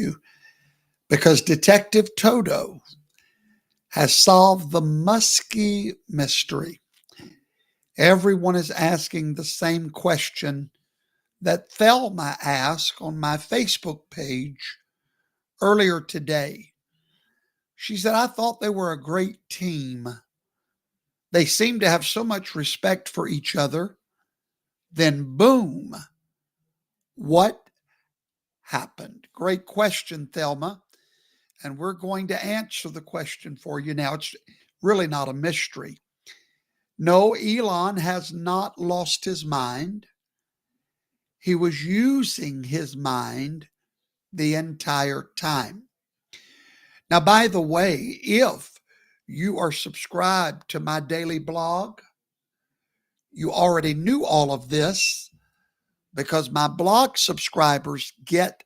you because Detective Toto has solved the MUSKY mystery. Everyone is asking the same question that Thelma asked on my Facebook page earlier today. She said, I thought they were a great team. They seem to have so much respect for each other. Then boom, what happened? Great question, Thelma. And we're going to answer the question for you now. It's really not a mystery. No, Elon has not lost his mind. He was using his mind the entire time. Now, by the way, if you are subscribed to my daily blog, you already knew all of this because my blog subscribers get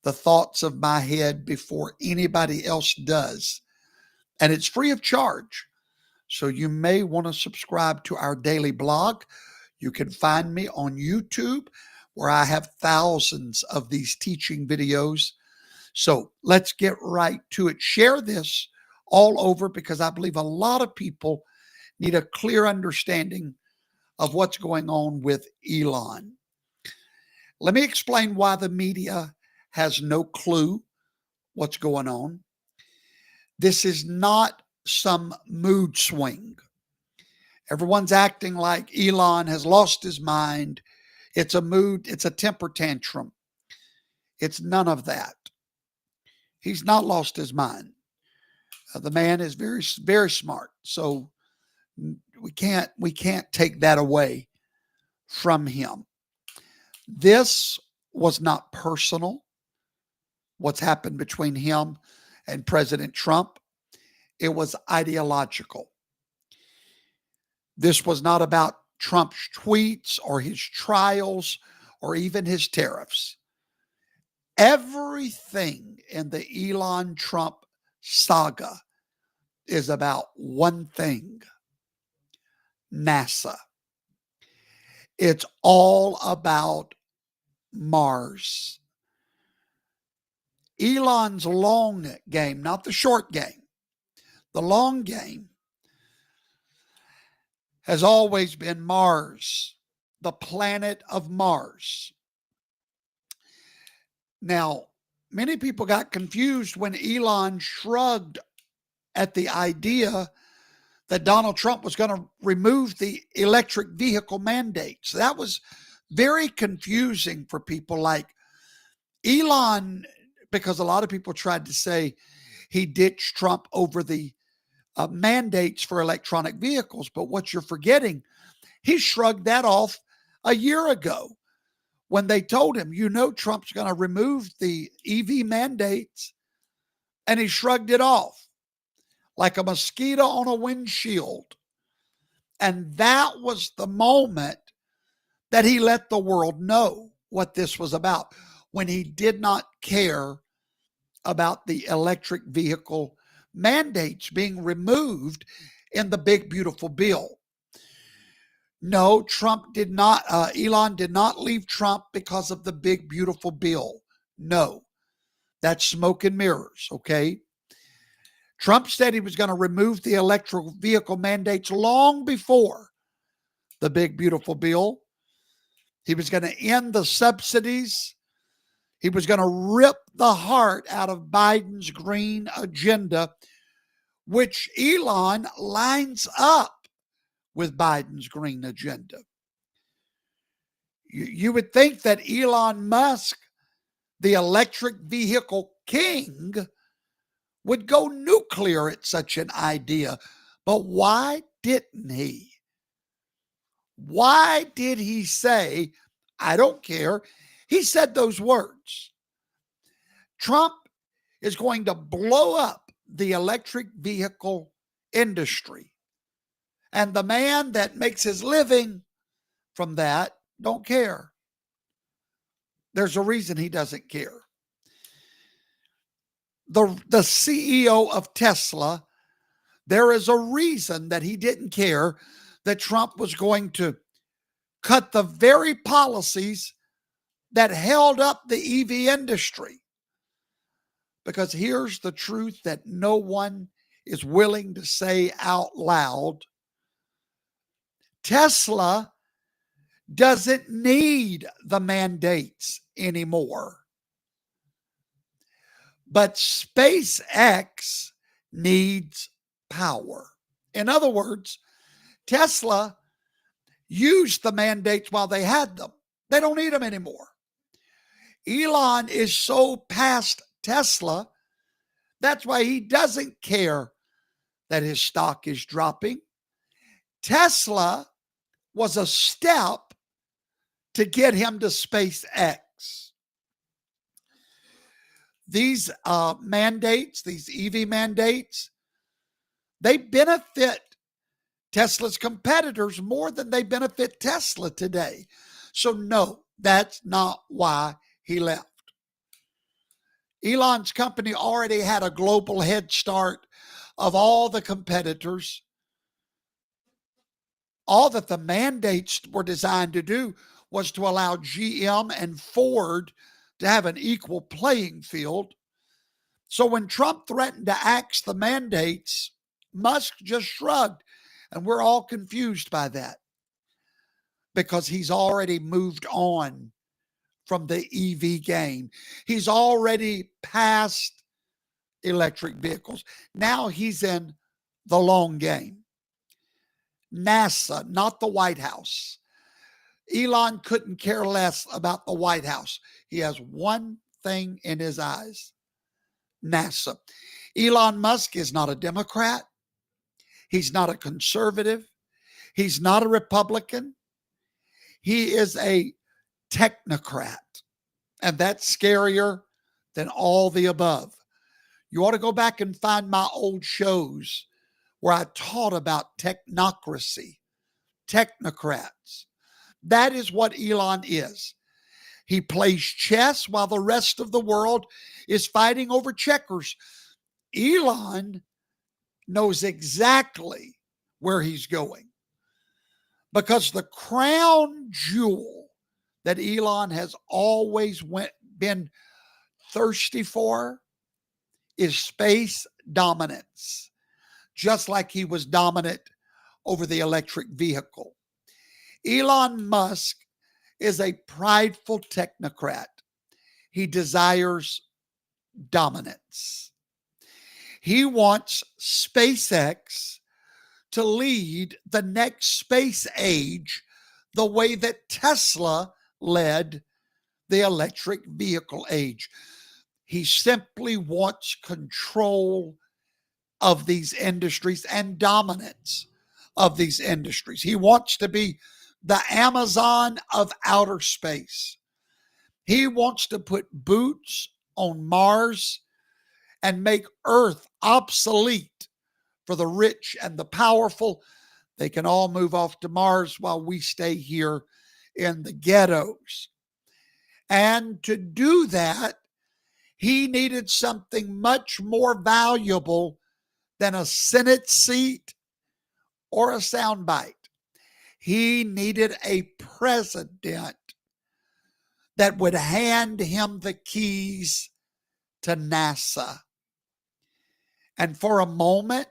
the thoughts of my head before anybody else does. And it's free of charge. So you may want to subscribe to our daily blog. You can find me on YouTube where I have thousands of these teaching videos. So let's get right to it. Share this all over because I believe a lot of people need a clear understanding of what's going on with Elon. Let me explain why the media has no clue what's going on. This is not some mood swing. Everyone's acting like Elon has lost his mind. It's a mood, it's a temper tantrum. It's none of that. He's not lost his mind. The man is very, very smart. So we can't take that away from him. This was not personal. What's happened between him and President Trump, it was ideological. This was not about Trump's tweets or his trials or even his tariffs. Everything in the Elon Trump saga is about one thing: NASA. It's all about Mars. Elon's long game, not the short game, the long game has always been Mars, the planet of Mars. Now, many people got confused when Elon shrugged at the idea that Donald Trump was going to remove the electric vehicle mandates. That was very confusing for people like Elon, because a lot of people tried to say he ditched Trump over the mandates for electronic vehicles. But what you're forgetting, he shrugged that off a year ago when they told him, Trump's going to remove the EV mandates, and he shrugged it off like a mosquito on a windshield. And that was the moment that he let the world know what this was about, when he did not care about the electric vehicle mandates being removed in the big, beautiful bill. No, Elon did not leave Trump because of the big, beautiful bill. No, that's smoke and mirrors, okay? Trump said he was going to remove the electric vehicle mandates long before the big, beautiful bill. He was going to end the subsidies. He was going to rip the heart out of Biden's green agenda, which Elon lines up with Biden's green agenda. You would think that Elon Musk, the electric vehicle king, would go nuclear at such an idea. But why didn't he? Why did he say, I don't care? He said those words. Trump is going to blow up the electric vehicle industry. And the man that makes his living from that don't care. There's a reason he doesn't care. The CEO of Tesla, there is a reason that he didn't care that Trump was going to cut the very policies that held up the EV industry. Because here's the truth that no one is willing to say out loud. Tesla doesn't need the mandates anymore. But SpaceX needs power. In other words, Tesla used the mandates while they had them. They don't need them anymore. Elon is so past Tesla, that's why he doesn't care that his stock is dropping. Tesla was a step to get him to SpaceX. These mandates, these EV mandates, they benefit Tesla's competitors more than they benefit Tesla today. So no, that's not why he left. Elon's company already had a global head start of all the competitors. All that the mandates were designed to do was to allow GM and Ford to have an equal playing field. So when Trump threatened to axe the mandates, Musk just shrugged, and we're all confused by that because he's already moved on from the EV game. He's already past electric vehicles. Now he's in the long game. NASA, not the White House. Elon couldn't care less about the White House. He has one thing in his eyes: NASA. Elon Musk is not a Democrat. He's not a conservative. He's not a Republican. He is a technocrat. And that's scarier than all the above. You ought to go back and find my old shows where I taught about technocracy, technocrats. That is what Elon is. He plays chess while the rest of the world is fighting over checkers. Elon knows exactly where he's going because the crown jewel that Elon has always been thirsty for is space dominance, just like he was dominant over the electric vehicle. Elon Musk is a prideful technocrat. He desires dominance. He wants SpaceX to lead the next space age the way that Tesla led the electric vehicle age. He simply wants control of these industries and dominance of these industries. He wants to be the Amazon of outer space. He wants to put boots on Mars and make Earth obsolete for the rich and the powerful. They can all move off to Mars while we stay here in the ghettos. And to do that, he needed something much more valuable than a Senate seat or a soundbite. He needed a president that would hand him the keys to NASA. And for a moment,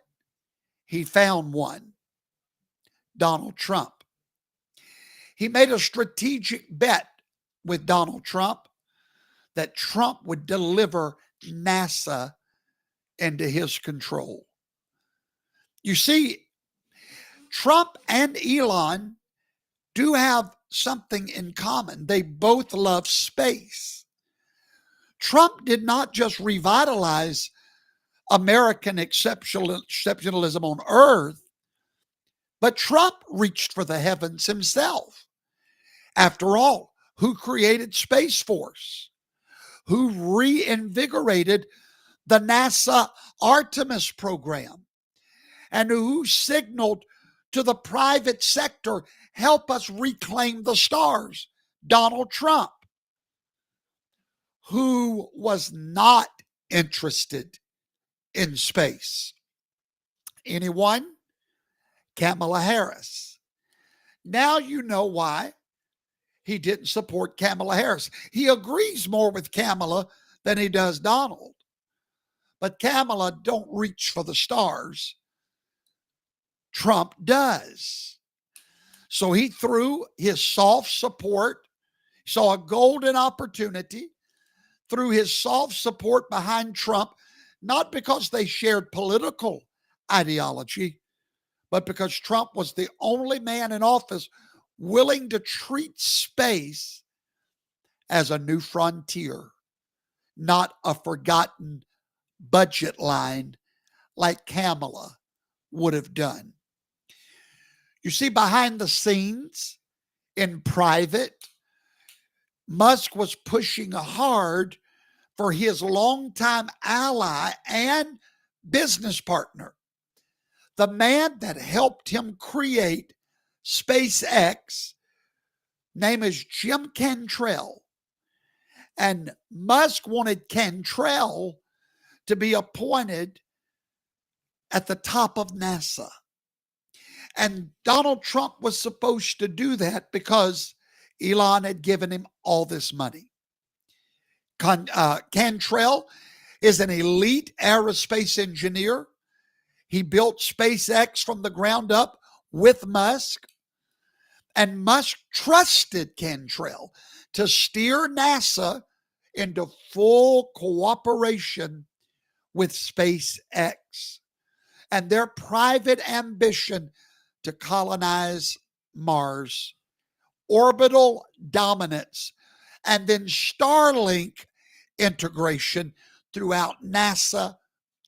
he found one: Donald Trump. He made a strategic bet with Donald Trump that Trump would deliver NASA into his control. You see, Trump and Elon do have something in common. They both love space. Trump did not just revitalize American exceptionalism on Earth, but Trump reached for the heavens himself. After all, who created Space Force? Who reinvigorated the NASA Artemis program? And who signaled to the private sector, help us reclaim the stars? Donald Trump. Who was not interested in space? Anyone? Kamala Harris. Now you know why he didn't support Kamala Harris. He agrees more with Kamala than he does Donald. But Kamala don't reach for the stars. Trump does. So he threw his soft support, saw a golden opportunity, threw his soft support behind Trump, not because they shared political ideology, but because Trump was the only man in office willing to treat space as a new frontier, not a forgotten budget line like Kamala would have done. You see, behind the scenes, in private, Musk was pushing hard for his longtime ally and business partner, the man that helped him create SpaceX, name is Jim Cantrell. And Musk wanted Cantrell to be appointed at the top of NASA. And Donald Trump was supposed to do that because Elon had given him all this money. Cantrell is an elite aerospace engineer. He built SpaceX from the ground up with Musk. And Musk trusted Cantrell to steer NASA into full cooperation with SpaceX and their private ambition to colonize Mars, orbital dominance, and then Starlink integration throughout NASA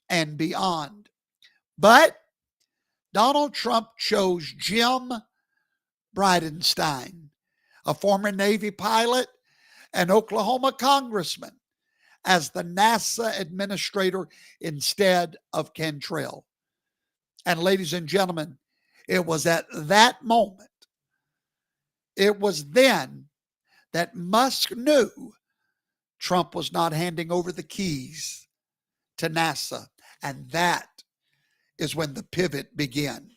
and beyond. But Donald Trump chose Jim Bridenstine, a former Navy pilot and Oklahoma congressman, as the NASA administrator instead of Cantrell. And ladies and gentlemen, it was at that moment, it was then that Musk knew Trump was not handing over the keys to NASA. And that is when the pivot began.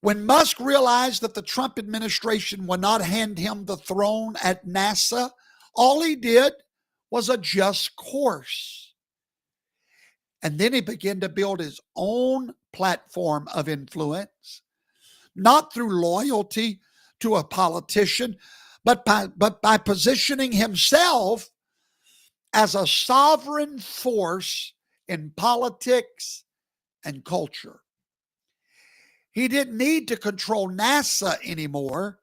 When Musk realized that the Trump administration would not hand him the throne at NASA, all he did was adjust course. And then he began to build his own platform of influence, not through loyalty to a politician, but by positioning himself as a sovereign force in politics and culture. He didn't need to control NASA anymore.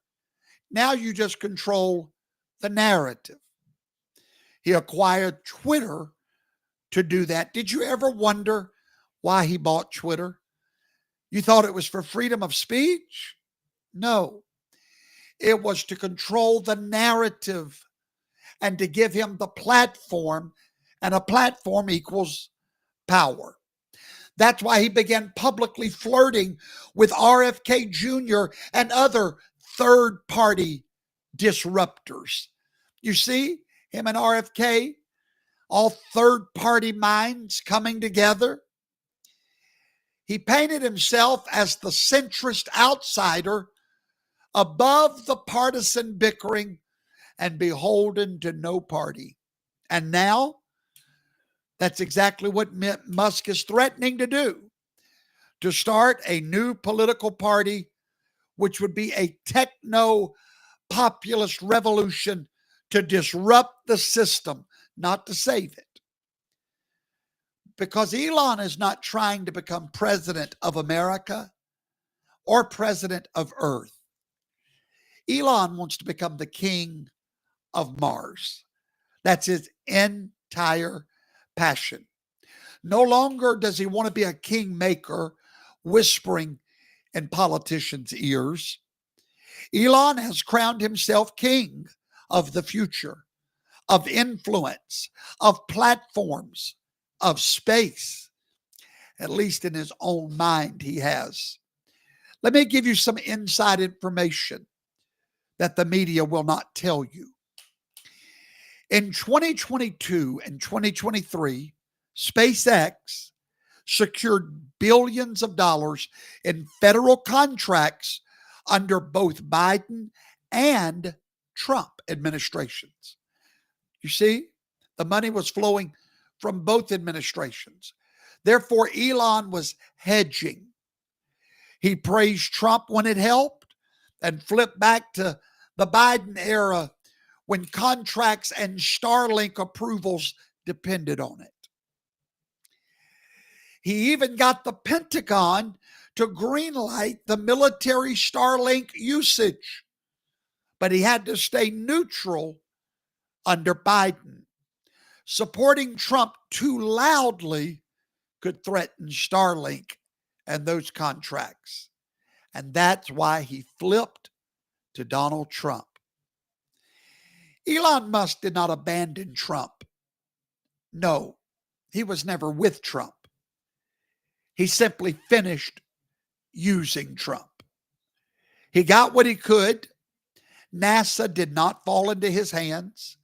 Now you just control the narrative. He acquired Twitter to do that. Did you ever wonder why he bought Twitter? You thought it was for freedom of speech? No. It was to control the narrative and to give him the platform, and a platform equals power. That's why he began publicly flirting with RFK Jr. and other third-party disruptors. You see, him and RFK, all third-party minds coming together. He painted himself as the centrist outsider, above the partisan bickering and beholden to no party. And now, that's exactly what Musk is threatening to do, to start a new political party, which would be a techno-populist revolution to disrupt the system, not to save it. Because Elon is not trying to become president of America or president of Earth. Elon wants to become the king of Mars. That's his entire passion. No longer does he want to be a kingmaker whispering in politicians' ears. Elon has crowned himself king of the future, of influence, of platforms, of space. At least in his own mind, he has. Let me give you some inside information that the media will not tell you. In 2022 and 2023, SpaceX secured billions of dollars in federal contracts under both Biden and Trump administrations. You see, the money was flowing from both administrations. Therefore, Elon was hedging. He praised Trump when it helped and flipped back to the Biden era when contracts and Starlink approvals depended on it. He even got the Pentagon to greenlight the military Starlink usage, but he had to stay neutral under Biden. Supporting Trump too loudly could threaten Starlink and those contracts. And that's why he flipped to Donald Trump. Elon Musk did not abandon Trump. No, he was never with Trump. He simply finished using Trump. He got what he could. NASA did not fall into his hands.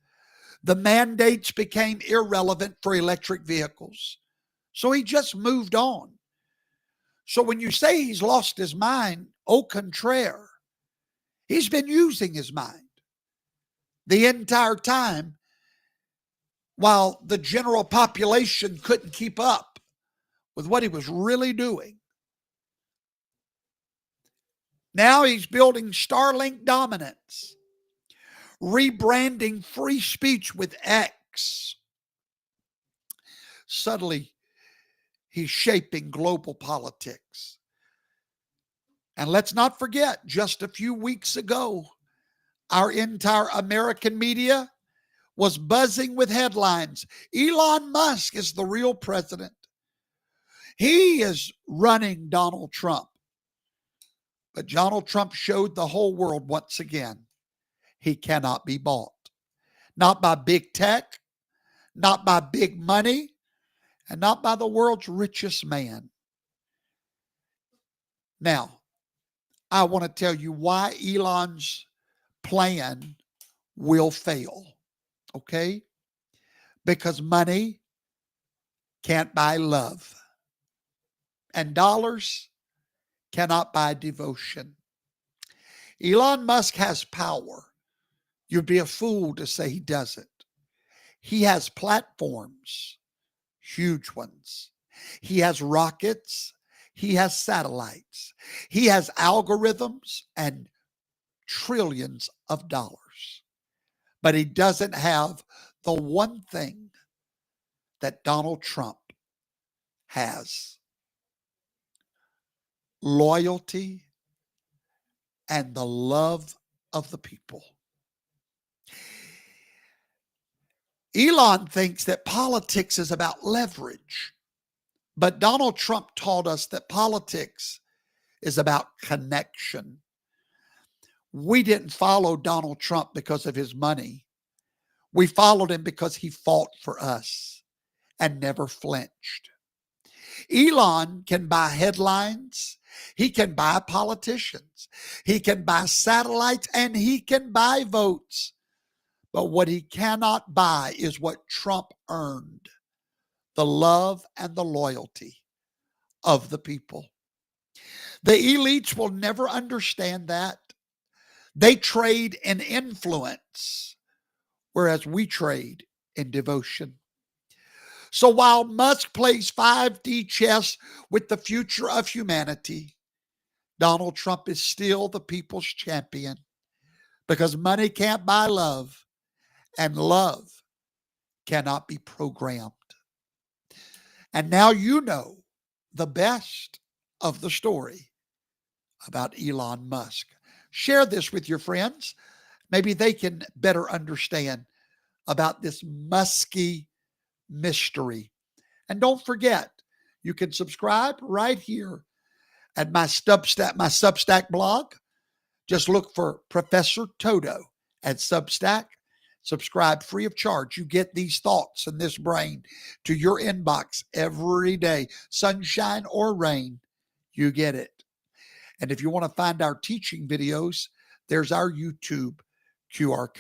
The mandates became irrelevant for electric vehicles. So he just moved on. So when you say he's lost his mind, au contraire, he's been using his mind the entire time while the general population couldn't keep up with what he was really doing. Now he's building Starlink dominance, rebranding free speech with X. Suddenly, he's shaping global politics. And let's not forget, just a few weeks ago, our entire American media was buzzing with headlines. Elon Musk is the real president. He is running Donald Trump. But Donald Trump showed the whole world once again, he cannot be bought. Not by big tech, not by big money, and not by the world's richest man. Now, I want to tell you why Elon's plan will fail. Okay? Because money can't buy love, and dollars cannot buy devotion. Elon Musk has power. You'd be a fool to say he doesn't. He has platforms, huge ones. He has rockets. He has satellites. He has algorithms and trillions of dollars. But he doesn't have the one thing that Donald Trump has: loyalty and the love of the people. Elon thinks that politics is about leverage, but Donald Trump taught us that politics is about connection. We didn't follow Donald Trump because of his money. We followed him because he fought for us and never flinched. Elon can buy headlines. He can buy politicians. He can buy satellites, and he can buy votes. But what he cannot buy is what Trump earned: the love and the loyalty of the people. The elites will never understand that. They trade in influence, whereas we trade in devotion. So while Musk plays 5D chess with the future of humanity, Donald Trump is still the people's champion, because money can't buy love, and love cannot be programmed. And now you know the best of the story about Elon Musk. Share this with your friends. Maybe they can better understand about this musky mystery. And don't forget, you can subscribe right here at my Substack blog. Just look for Professor Toto at Substack. Subscribe free of charge. You get these thoughts and this brain to your inbox every day, sunshine or rain. You get it. And if you want to find our teaching videos, there's our YouTube QR code.